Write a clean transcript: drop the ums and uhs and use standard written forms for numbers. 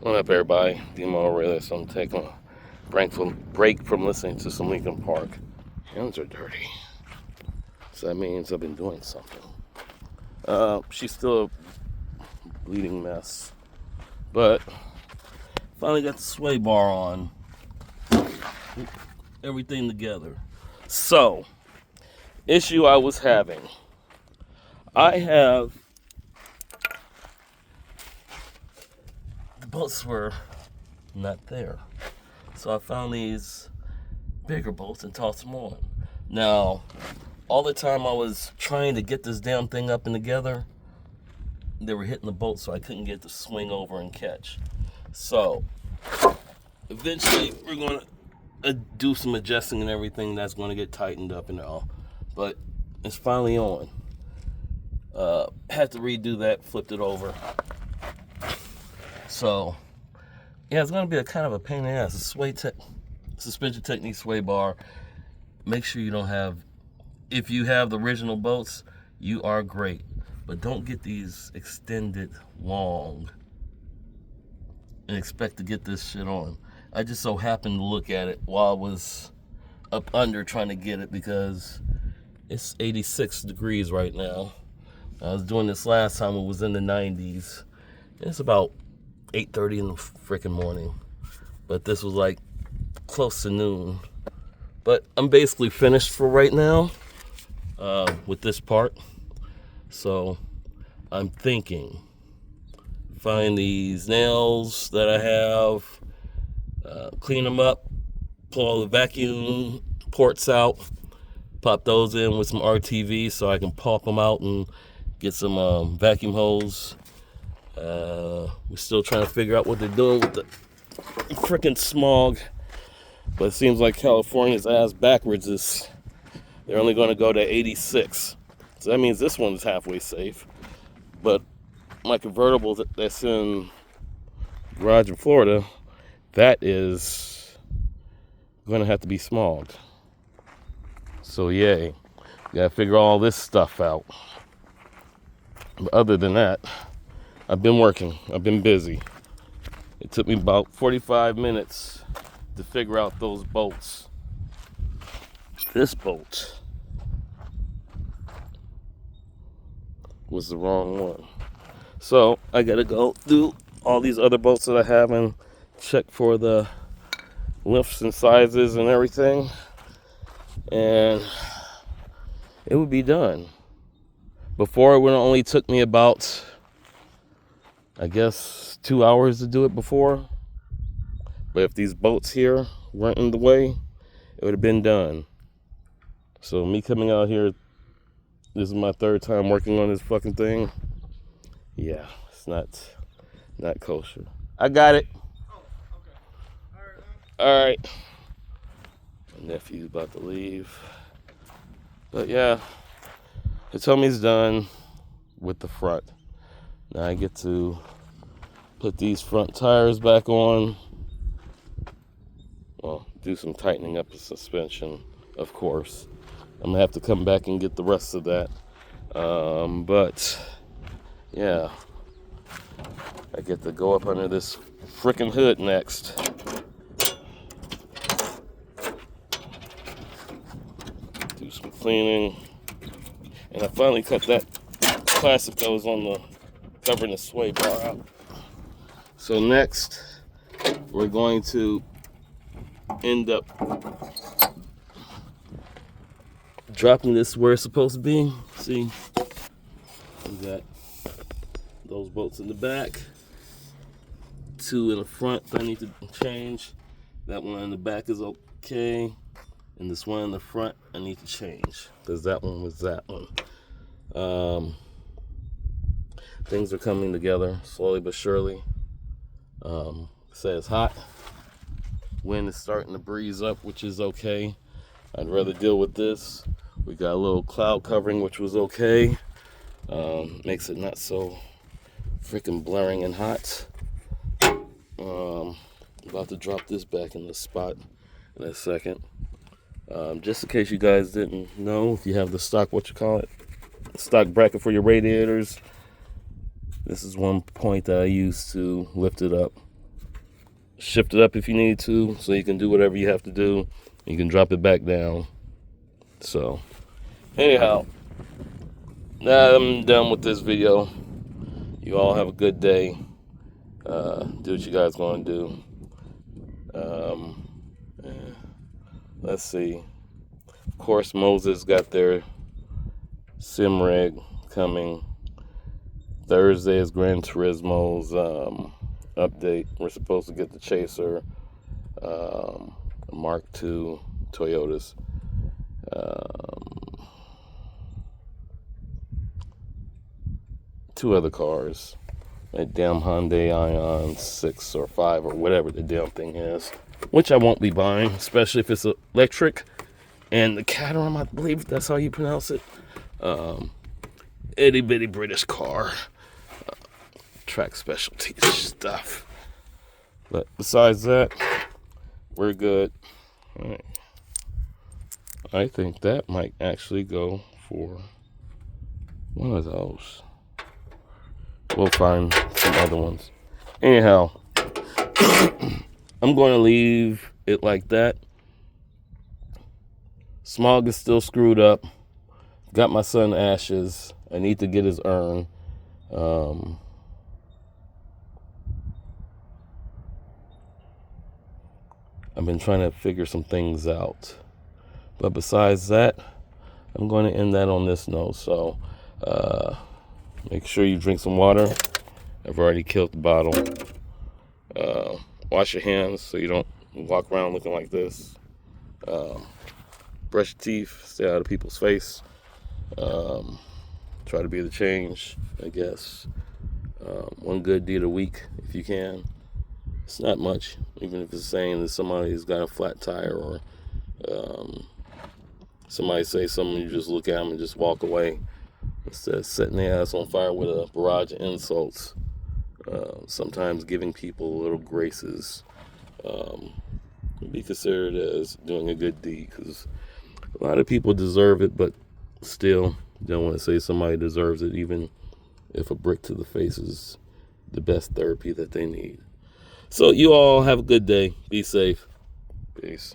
What up, everybody? Demo Aurelius. I'm taking a break from listening to some Linkin Park. Hands are dirty, so that means I've been doing something. She's still a bleeding mess, but finally got the sway bar on. Everything together. So, issue I was having. I have the bolts were not there, so I found these bigger bolts and tossed them on. Now, all the time I was trying to get this damn thing up and together, they were hitting the bolts, so I couldn't get to swing over and catch. So, eventually we're going to do some adjusting and everything that's going to get tightened up and all. But it's finally on. Had to redo that, flipped it over. So, yeah, it's going to be a kind of a pain in the ass. Suspension Technique sway bar. Make sure you don't have, if you have the original bolts, you are great. But don't get these extended long and expect to get this shit on. I just so happened to look at it while I was up under trying to get it because it's 86 degrees right now. I was doing this last time, it was in the 90s. It's about 8:30 in the freaking morning. But this was like close to noon. But I'm basically finished for right now with this part. So I'm thinking, find these nails that I have, clean them up, pull all the vacuum ports out, pop those in with some RTV so I can pop them out and get some vacuum hose. We're still trying to figure out what they're doing with the freaking smog, but it seems like California's ass backwards is they're only going to go to 86. So that means this one's halfway safe. But my convertible that's in garage in Florida, that is going to have to be smogged. So yay, gotta figure all this stuff out. But other than that, I've been working. I've been busy. It took me about 45 minutes to figure out those bolts. This bolt was the wrong one. So I gotta go through all these other bolts that I have and check for the lengths and sizes and everything. And it would be done. Before it would only took me about, I guess, 2 hours to do it before. But if these bolts here weren't in the way, it would have been done. So me coming out here, this is my third time working on this fucking thing. Yeah, it's not kosher. I got it. Oh, okay. All right. My nephew's about to leave. But yeah, he told me he's done with the front. Now I get to put these front tires back on. Well, do some tightening up the suspension, of course. I'm gonna have to come back and get the rest of that. But yeah, I get to go up under this frickin' hood next. Do some cleaning. And I finally cut that plastic that was on the covering the sway bar out. So next, we're going to end up dropping this where it's supposed to be. See, we got those bolts in the back, 2 in the front that I need to change. That one in the back is okay, and this one in the front I need to change because that one was that one. Things are coming together slowly but surely. Say it's hot. Wind is starting to breeze up, which is okay. I'd rather deal with this. We got a little cloud covering, which was okay. Makes it not so freaking blaring and hot. About to drop this back in the spot in a second. Just in case you guys didn't know, if you have the stock bracket for your radiators, this is one point that I use to lift it up. shift it up if you need to, so you can do whatever you have to do. You can drop it back down. So, anyhow, now I'm done with this video. You all have a good day. Do what you guys going to do. Let's see. Of course, Moses got their sim rig coming. Thursday is Gran Turismo's update. We're supposed to get the Chaser, Mark II Toyotas. Two other cars. A damn Hyundai Ion 6 or 5 or whatever the damn thing is. Which I won't be buying, especially if it's electric. And the Caterham, I believe that's how you pronounce it. Itty bitty British car. Track specialty stuff. But besides that, we're good. All right. I think that might actually go for one of those. We'll find some other ones. Anyhow, I'm going to leave it like that. Smog is still screwed up. Got my son ashes. I need to get his urn. I've been trying to figure some things out. But besides that, I'm going to end that on this note. So, make sure you drink some water. I've already killed the bottle. Wash your hands so you don't walk around looking like this. Brush your teeth. Stay out of people's face. Try to be the change, I guess. One good deed a week if you can. It's not much, even if it's saying that somebody's got a flat tire or somebody say something, you just look at them and just walk away instead of setting their ass on fire with a barrage of insults. Sometimes giving people little graces would be considered as doing a good deed, because a lot of people deserve it, but still don't want to say somebody deserves it, even if a brick to the face is the best therapy that they need. So you all have a good day. Be safe. Peace.